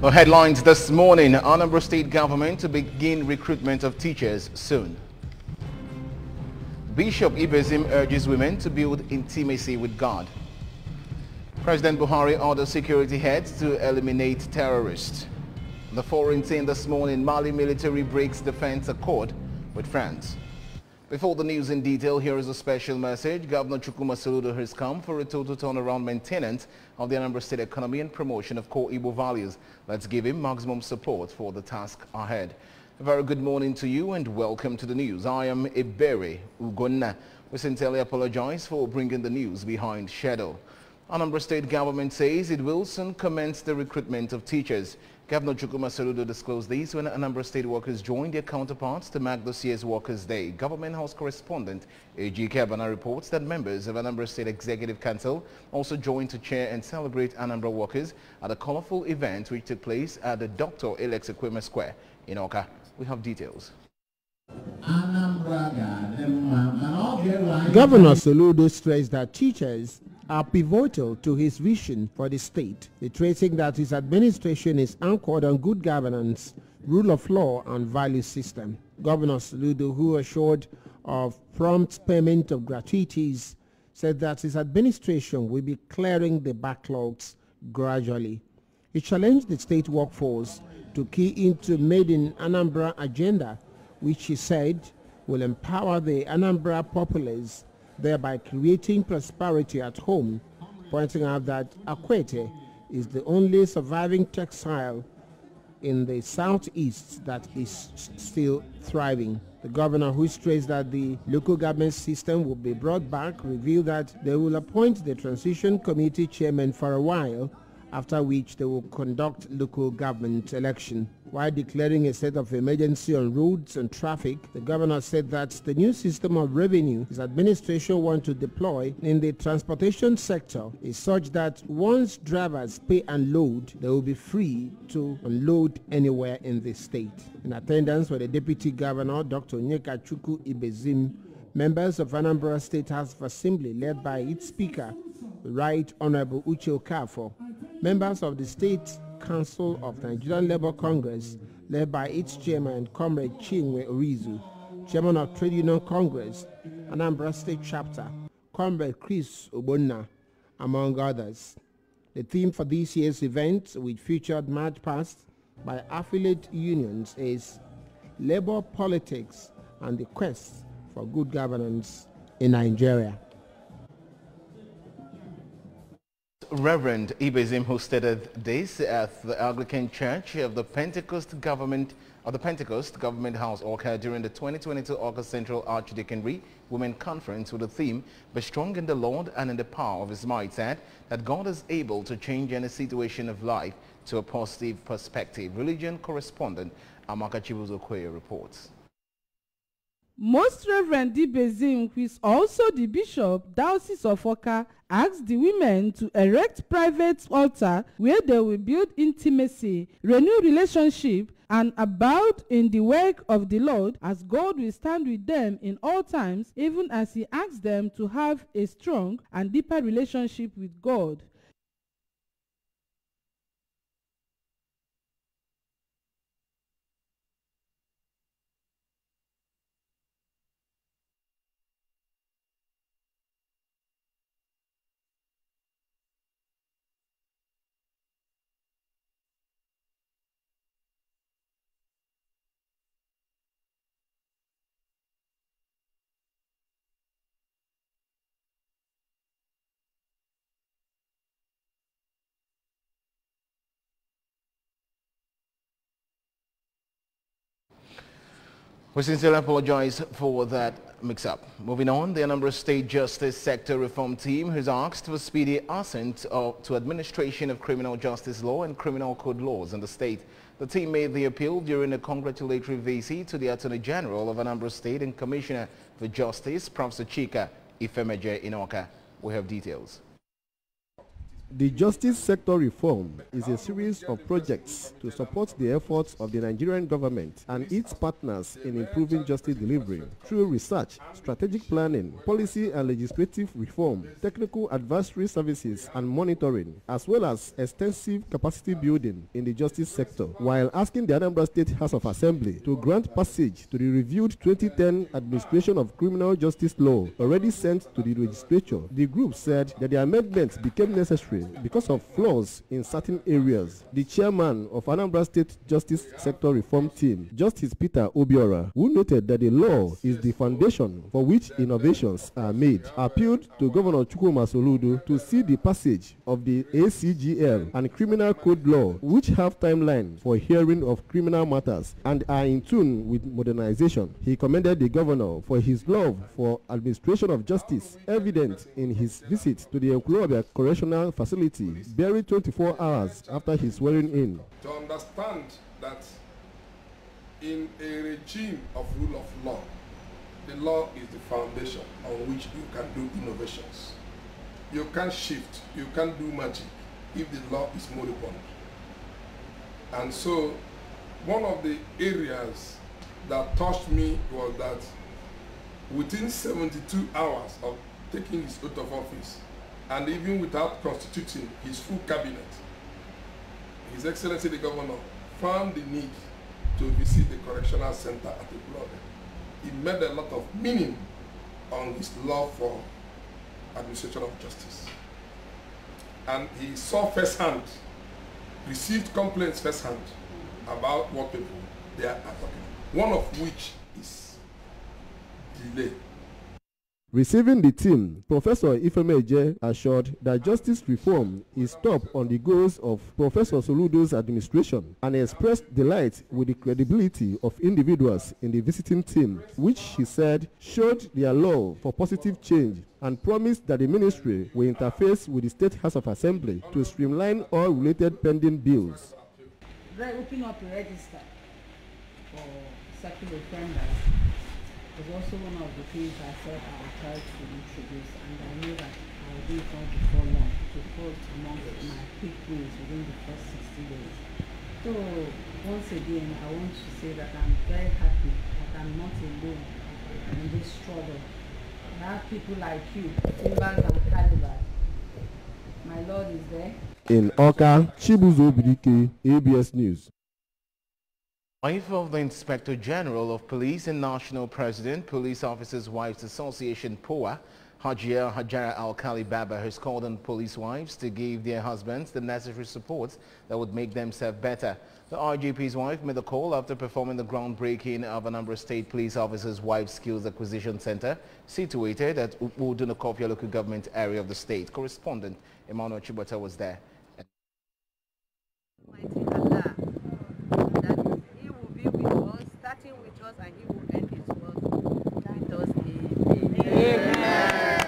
Well, headlines this morning: Anambra State government to begin recruitment of teachers soon. Bishop Ibezim urges women to build intimacy with God. President Buhari orders security heads to eliminate terrorists. The foreign team this morning: Mali military breaks defense accord with France. Before the news in detail, here is a special message. Governor Chukwuma Soludo has come for a total turnaround maintenance of the Anambra State economy and promotion of core Igbo values. Let's give him maximum support for the task ahead. A very good morning to you and welcome to the news. I am Ebere Ugonna. We sincerely apologize for bringing the news behind schedule. Anambra State government says it will soon commence the recruitment of teachers. Governor Chukwuma Soludo disclosed this when Anambra State workers joined their counterparts to mark this year's Workers' Day. Government House correspondent A.G. Kebana reports that members of Anambra State Executive Council also joined to cheer and celebrate Anambra workers at a colorful event which took place at the Dr. Alex Ekweme Square in Awka. We have details. Governor Soludo stressed that teachers are pivotal to his vision for the state, reiterating that his administration is anchored on good governance, rule of law and value system. Governor Soludo, who assured of prompt payment of gratuities, said that his administration will be clearing the backlogs gradually. He challenged the state workforce to key into Made in Anambra agenda, which he said will empower the Anambra populace, thereby creating prosperity at home, pointing out that Akwete is the only surviving textile in the southeast that is still thriving. The governor, who stressed that the local government system will be brought back, revealed that they will appoint the transition committee chairman for a while, after which they will conduct local government election. While declaring a state of emergency on roads and traffic, the governor said that the new system of revenue his administration wants to deploy in the transportation sector is such that once drivers pay and load, they will be free to unload anywhere in the state. In attendance were the Deputy Governor, Dr. Onyekachukwu Ibezim, members of Anambra State House of Assembly led by its Speaker, Right Honorable Uche Okafor, members of the State Council of Nigerian Labour Congress led by its chairman, Comrade Chinwe Orizu, chairman of Trade Union Congress, Anambra State Chapter, Comrade Chris Obonna, among others. The theme for this year's event, which featured march past by affiliate unions, is Labour Politics and the Quest for Good Governance in Nigeria. Reverend Ibezim, who stated this at the Anglican Church of the Pentecost Government House, Awka, during the 2022 Awka Central Archdeaconry Women Conference with the theme "Be Strong in the Lord and in the Power of His Might," said that God is able to change any situation of life to a positive perspective. Religion correspondent Amaka Chibuzo-Kwe reports. Most Reverend Ibezim, who is also the Bishop, Diocese of Awka, asked the women to erect private altar where they will build intimacy, renew relationship, and abide in the work of the Lord, as God will stand with them in all times, even as He asks them to have a strong and deeper relationship with God. We sincerely apologize for that mix-up. Moving on, the Anambra State Justice Sector Reform Team has asked for speedy assent to administration of criminal justice law and criminal code laws in the state. The team made the appeal during a congratulatory visit to the Attorney General of Anambra State and Commissioner for Justice, Professor Chika Ifemeje in Awka. We have details. The justice sector reform is a series of projects to support the efforts of the Nigerian government and its partners in improving justice delivery through research, strategic planning, policy and legislative reform, technical advisory services and monitoring, as well as extensive capacity building in the justice sector, while asking the Anambra State House of Assembly to grant passage to the reviewed 2010 Administration of Criminal Justice Law already sent to the legislature. The group said that the amendments became necessary because of flaws in certain areas. The chairman of Anambra State Justice Sector Reform Team, Justice Peter Obiora, who noted that the law is the foundation for which innovations are made, appealed to Governor Chukwuma Soludo to see the passage of the ACGL and Criminal Code Law, which have timeline for hearing of criminal matters and are in tune with modernization. He commended the governor for his love for administration of justice, evident in his visit to the Ekulobia Correctional Facility, buried 24 hours after his swearing in. To understand that in a regime of rule of law, the law is the foundation on which you can do innovations. You can't shift, you can't do magic if the law is moribund. And so one of the areas that touched me was that within 72 hours of taking his oath of office, and even without constituting his full cabinet, His Excellency the Governor found the need to visit the correctional center at Ekulobia. It made a lot of meaning on his love for administration of justice. And he saw firsthand, received complaints firsthand about what people they are talking, one of which is delay. Receiving the team, Professor Ifemeje assured that justice reform is top on the goals of Professor Soludo's administration and expressed delight with the credibility of individuals in the visiting team, which he said showed their love for positive change and promised that the ministry will interface with the State House of Assembly to streamline all related pending bills. Open up a register for circular offenders was also one of the things I said I would try to introduce, and I know that I will do it all before long to put amongst my quick wins within the first 60 days. So once again, I want to say that I'm very happy that I'm not alone in this struggle. I have people like you, Timbers and Caliber. My Lord is there. In Oka, Chibuzo Bidike, ABS News. Wife of the Inspector General of Police and National President, Police Officers' Wives Association, POA, Hajia Hajara Alkali Baba, has called on police wives to give their husbands the necessary support that would make them serve better. The RGP's wife made the call after performing the groundbreaking of Anambra State Police Officers' Wives Skills Acquisition Center, situated at Udunakofia local government area of the state. Correspondent Emmanuel Chibota was there. And he will end his work with us. Amen.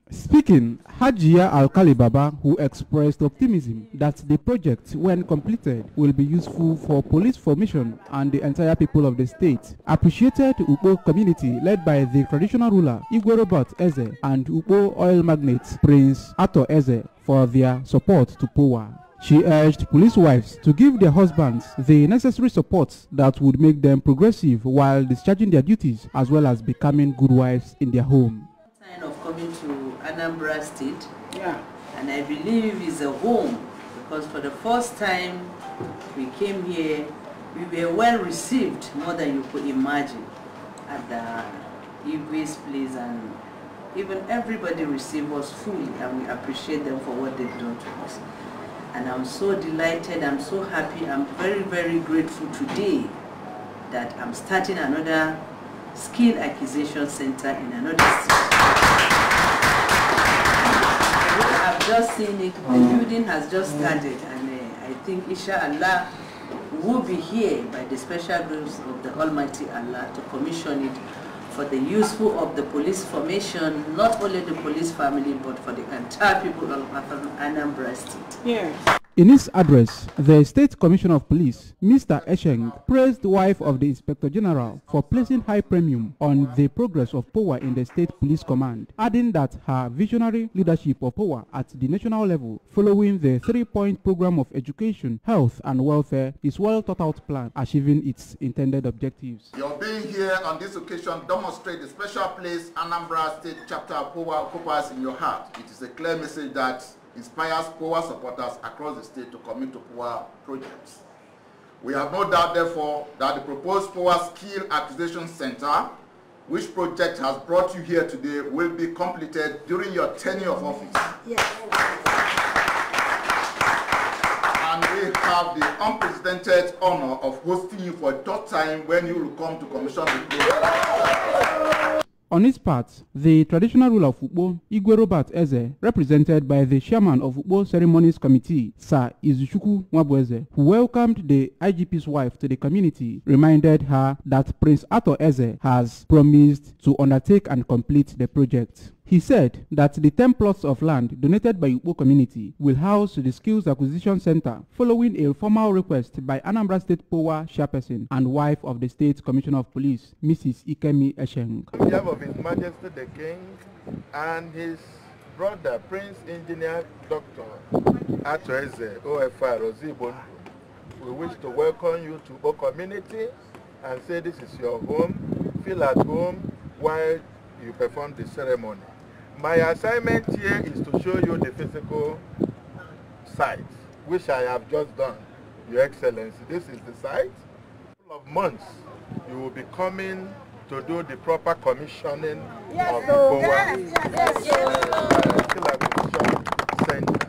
Speaking, Hajia Alkali Baba, who expressed optimism that the project, when completed, will be useful for police formation and the entire people of the state, appreciated Ukpo community led by the traditional ruler Igwe Robert Eze and Ukpo oil magnate Prince Ato Eze for their support to POA. She urged police wives to give their husbands the necessary support that would make them progressive while discharging their duties, as well as becoming good wives in their home. Sign of coming to Anambra State, and I believe it's a home, because for the first time we came here, we were well received, more than you could imagine, at the Igwe's place, and even everybody received us fully, and we appreciate them for what they've done to us. And I'm so delighted, I'm so happy, I'm very, very grateful today that I'm starting another skill acquisition center in another city. I've just seen it, the building has just started, and I think inshallah will be here by the special grace of the Almighty Allah to commission it for the useful of the police formation, not only the police family, but for the entire people of Anambra State. Yeah. In his address, the State Commissioner of Police, Mr. Esheng, praised the wife of the Inspector General for placing high premium on the progress of POWA in the State Police Command, adding that her visionary leadership of POWA at the national level, following the 3-point program of education, health and welfare, is well thought out plan achieving its intended objectives. Your being here on this occasion demonstrates the special place Anambra State Chapter of POWA occupies in your heart. It is a clear message that inspires POWA supporters across the state to commit to POWA projects. We have no doubt, therefore, that the proposed POWA Skill Acquisition Center, which project has brought you here today, will be completed during your tenure of office. Yes. And we have the unprecedented honor of hosting you for a third time when you will come to commission the program. On his part, the traditional ruler of Ukpo, Igwe Robert Eze, represented by the chairman of Ukpo Ceremonies Committee, Sir Izuchukwu Nwabueze, who welcomed the IGP's wife to the community, reminded her that Prince Arthur Eze has promised to undertake and complete the project. He said that the 10 plots of land donated by Ukpo community will house the Skills Acquisition Center following a formal request by Anambra State POWA chairperson and wife of the State Commissioner of Police, Mrs. Ikemi Esheng. On behalf of His Majesty the King and his brother, Prince Engineer Dr. Arthur Eze, OFR Ozibondu, we wish to welcome you to Ukpo community and say this is your home. Feel at home while you perform the ceremony. My assignment here is to show you the physical site, which I have just done, Your Excellency. This is the site. In a couple of months, you will be coming to do the proper commissioning of the POWA Skill Acquisition Center.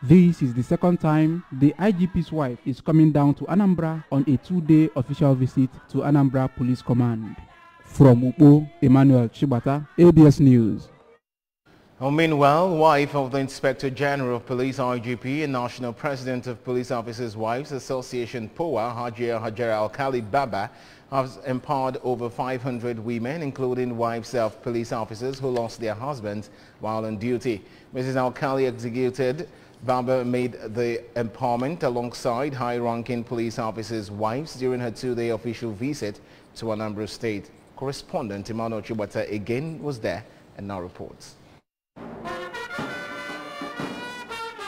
This is the second time the IGP's wife is coming down to Anambra on a 2-day official visit to Anambra Police Command. From Ukpo, Emmanuel Chibata, ABS News. Meanwhile, wife of the Inspector General of Police IGP and National President of Police Officers' Wives Association POWA, Hajia Hajara Alkali Baba, has empowered over 500 women, including wives of police officers who lost their husbands while on duty. Mrs. Alkali executed Baba made the empowerment alongside high-ranking police officers' wives during her 2-day official visit to Anambra State. Correspondent Emmanuel Chibata again was there and now reports.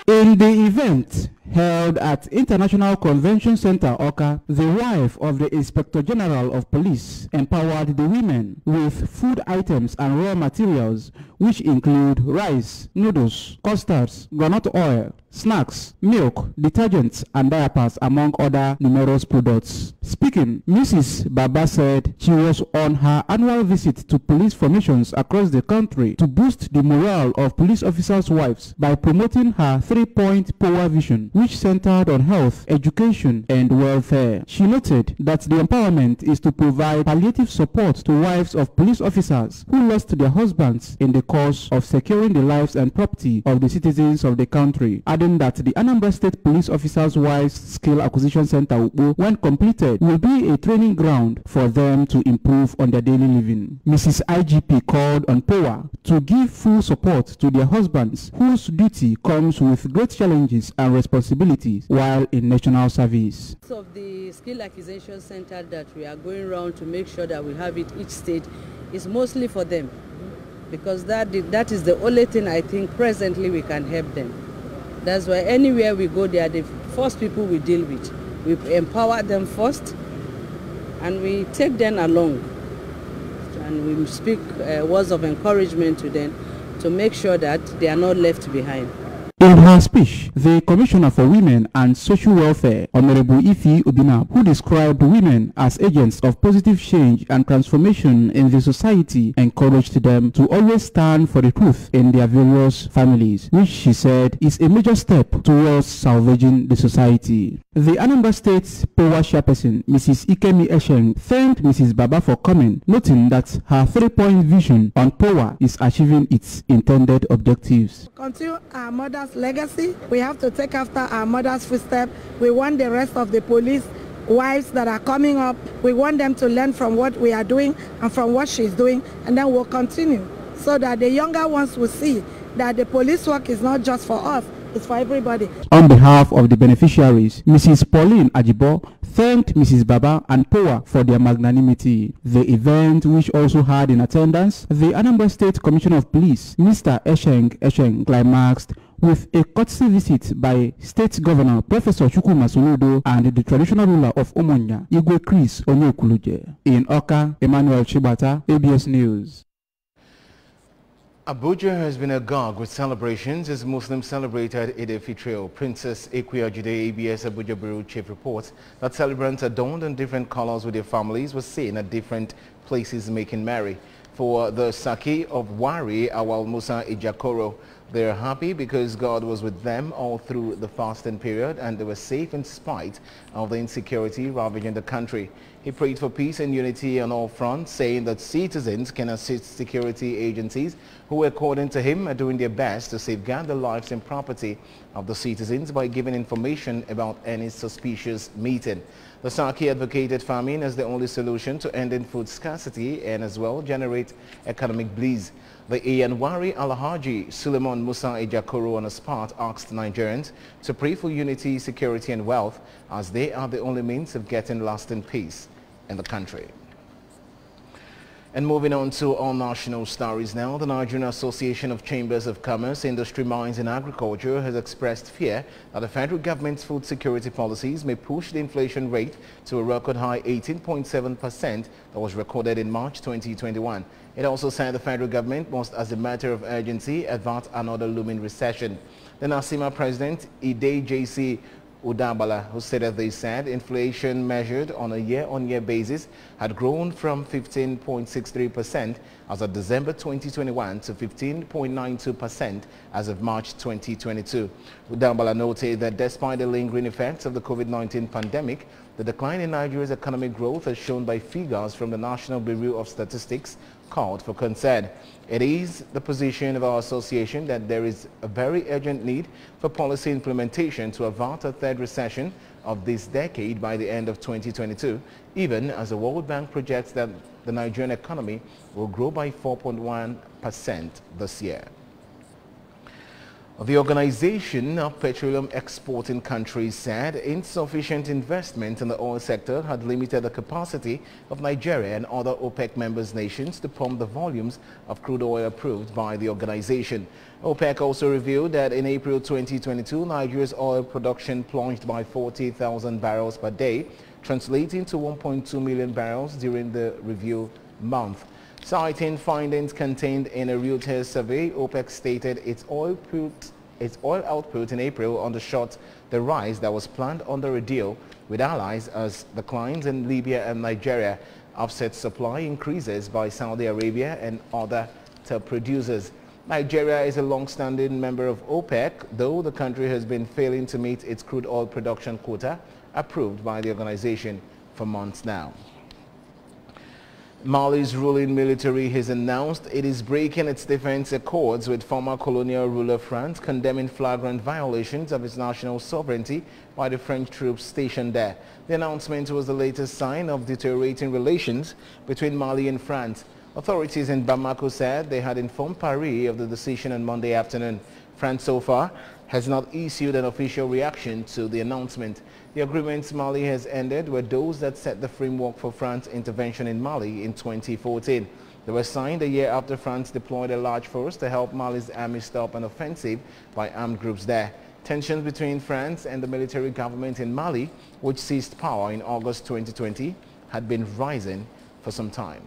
In the event held at International Convention Center, Oka, the wife of the Inspector General of Police empowered the women with food items and raw materials, which include rice, noodles, custards, groundnut oil, snacks, milk, detergents, and diapers, among other numerous products. Speaking, Mrs. Baba said she was on her annual visit to police formations across the country to boost the morale of police officers' wives by promoting her 3-point POWA vision, which centered on health, education, and welfare. She noted that the empowerment is to provide palliative support to wives of police officers who lost their husbands in the course of securing the lives and property of the citizens of the country, adding that the Anambra State Police Officers' Wives Skill Acquisition Center, Ukpo, when completed, will be a training ground for them to improve on their daily living. Mrs. IGP called on POWA to give full support to their husbands, whose duty comes with great challenges and responsibilities while in national service. Of the Skill Acquisition Center that we are going around to make sure that we have it each state is mostly for them, because that is the only thing I think presently we can help them. That's why anywhere we go, they are the first people we deal with. We empower them first and we take them along and we speak words of encouragement to them to make sure that they are not left behind. In her speech, the Commissioner for Women and Social Welfare, Honorable Ifi Obinab, who described women as agents of positive change and transformation in the society, encouraged them to always stand for the truth in their various families, which she said is a major step towards salvaging the society. The Anambra State POWA chairperson, Mrs. Ikemi Esheng, thanked Mrs. Baba for coming, noting that her 3-point vision on POWA is achieving its intended objectives. Continue our mother's legacy. We have to take after our mother's footsteps. We want the rest of the police wives that are coming up, we want them to learn from what we are doing and from what she's doing, and then we'll continue so that the younger ones will see that the police work is not just for us, It's for everybody. On behalf of the beneficiaries, Mrs. Pauline Ajibo thanked Mrs. Baba and Powa for their magnanimity. The event, which also had in attendance the Anambra State Commissioner of Police, Mr. Esheng, climaxed with a courtesy visit by State Governor Professor Chukwuma Soludo and the traditional ruler of Omonya, Igwe Chris Onyekuluje. In Oka, Emmanuel Chibata, ABS News. Abuja has been agog with celebrations as Muslims celebrated Eid al-Fitr. Princess Equiajide, ABS Abuja Bureau Chief, reports that celebrants adorned in different colors with their families were seen at different places making merry. For the Saki of Wari, Awal Musa Ijakoro, they are happy because God was with them all through the fasting period and they were safe in spite of the insecurity ravaging the country. He prayed for peace and unity on all fronts, saying that citizens can assist security agencies who, according to him, are doing their best to safeguard the lives and property of the citizens by giving information about any suspicious meeting. The Saki advocated famine as the only solution to ending food scarcity and as well generate economic bliss. The Iyanwari Alhaji Suleiman Musa Ijakoro on a spot asked Nigerians to pray for unity, security and wealth as they are the only means of getting lasting peace in the country. And moving on to all national stories now, the Nigerian Association of Chambers of Commerce, Industry, Mines and Agriculture has expressed fear that the federal government's food security policies may push the inflation rate to a record high 18.7% that was recorded in March 2021. It also said the federal government must, as a matter of urgency, avert another looming recession. The NASIMA president, Ide J.C. Udabala, who stated they said inflation measured on a year-on-year basis had grown from 15.63% as of December 2021 to 15.92% as of March 2022. Udabala noted that despite the lingering effects of the COVID-19 pandemic, the decline in Nigeria's economic growth, as shown by figures from the National Bureau of Statistics, called for concern. It is the position of our association that there is a very urgent need for policy implementation to avert a third recession of this decade by the end of 2022, even as the World Bank projects that the Nigerian economy will grow by 4.1% this year. The Organization of Petroleum Exporting Countries said insufficient investment in the oil sector had limited the capacity of Nigeria and other OPEC members nations to pump the volumes of crude oil approved by the organization. OPEC also revealed that in April 2022, Nigeria's oil production plunged by 40,000 barrels per day, translating to 1.2 million barrels during the review month. Citing findings contained in a Reuters survey, OPEC stated its oil output in April undershot the rise that was planned under a deal with allies as declines in Libya and Nigeria offset supply increases by Saudi Arabia and other top producers. Nigeria is a long-standing member of OPEC, though the country has been failing to meet its crude oil production quota approved by the organization for months now. Mali's ruling military has announced it is breaking its defense accords with former colonial ruler France, condemning flagrant violations of its national sovereignty by the French troops stationed there. The announcement was the latest sign of deteriorating relations between Mali and France. Authorities in Bamako said they had informed Paris of the decision on Monday afternoon. France so far has not issued an official reaction to the announcement. The agreements Mali has ended were those that set the framework for France's intervention in Mali in 2014. They were signed a year after France deployed a large force to help Mali's army stop an offensive by armed groups there. Tensions between France and the military government in Mali, which seized power in August 2020, had been rising for some time.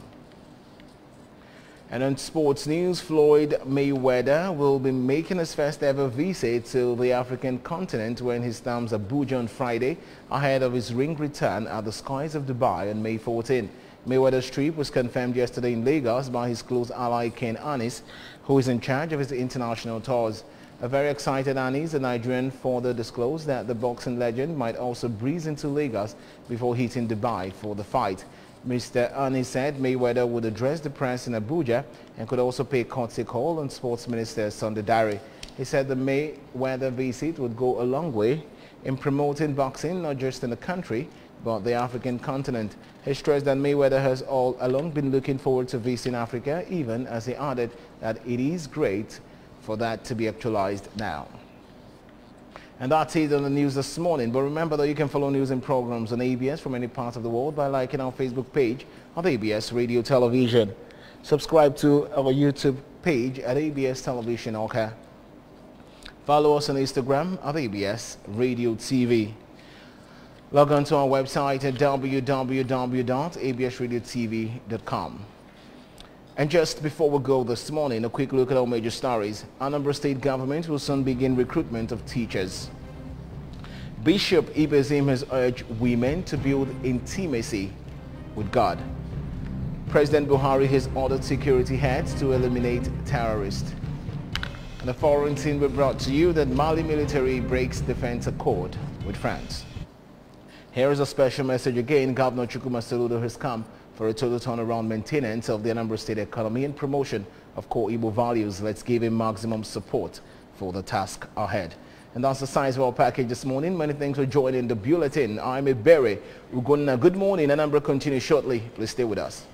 And on sports news, Floyd Mayweather will be making his first ever visit to the African continent when he storms Abuja on Friday ahead of his ring return at the skies of Dubai on May 14. Mayweather's trip was confirmed yesterday in Lagos by his close ally Ken Anis, who is in charge of his international tours. A very excited Anis, the Nigerian, further disclosed that the boxing legend might also breeze into Lagos before hitting Dubai for the fight. Mr. Anis said Mayweather would address the press in Abuja and could also pay courtesy call on Sports Minister Sunday Dare. He said the Mayweather visit would go a long way in promoting boxing not just in the country but the African continent. He stressed that Mayweather has all along been looking forward to visiting Africa, even as he added that it is great for that to be actualized now. And that's it on the news this morning. But remember that you can follow news and programs on ABS from any part of the world by liking our Facebook page of ABS Radio Television. Subscribe to our YouTube page at ABS Television Oka. Follow us on Instagram at ABS Radio TV. Log on to our website at www.absradiotv.com. And just before we go this morning, a quick look at our major stories. Anambra State government will soon begin recruitment of teachers. Bishop Ibezim has urged women to build intimacy with God. President Buhari has ordered security heads to eliminate terrorists. And the foreign scene we brought to you that Mali military breaks defense accord with France. Here is a special message again. Governor Chukuma Saludo has come for a total turnaround maintenance of the Anambra State economy and promotion of core Igbo values. Let's give him maximum support for the task ahead. And that's the size of our package this morning. Many thanks for joining the bulletin. I'm Ebere Ugonna. Good morning. Anambra continues shortly. Please stay with us.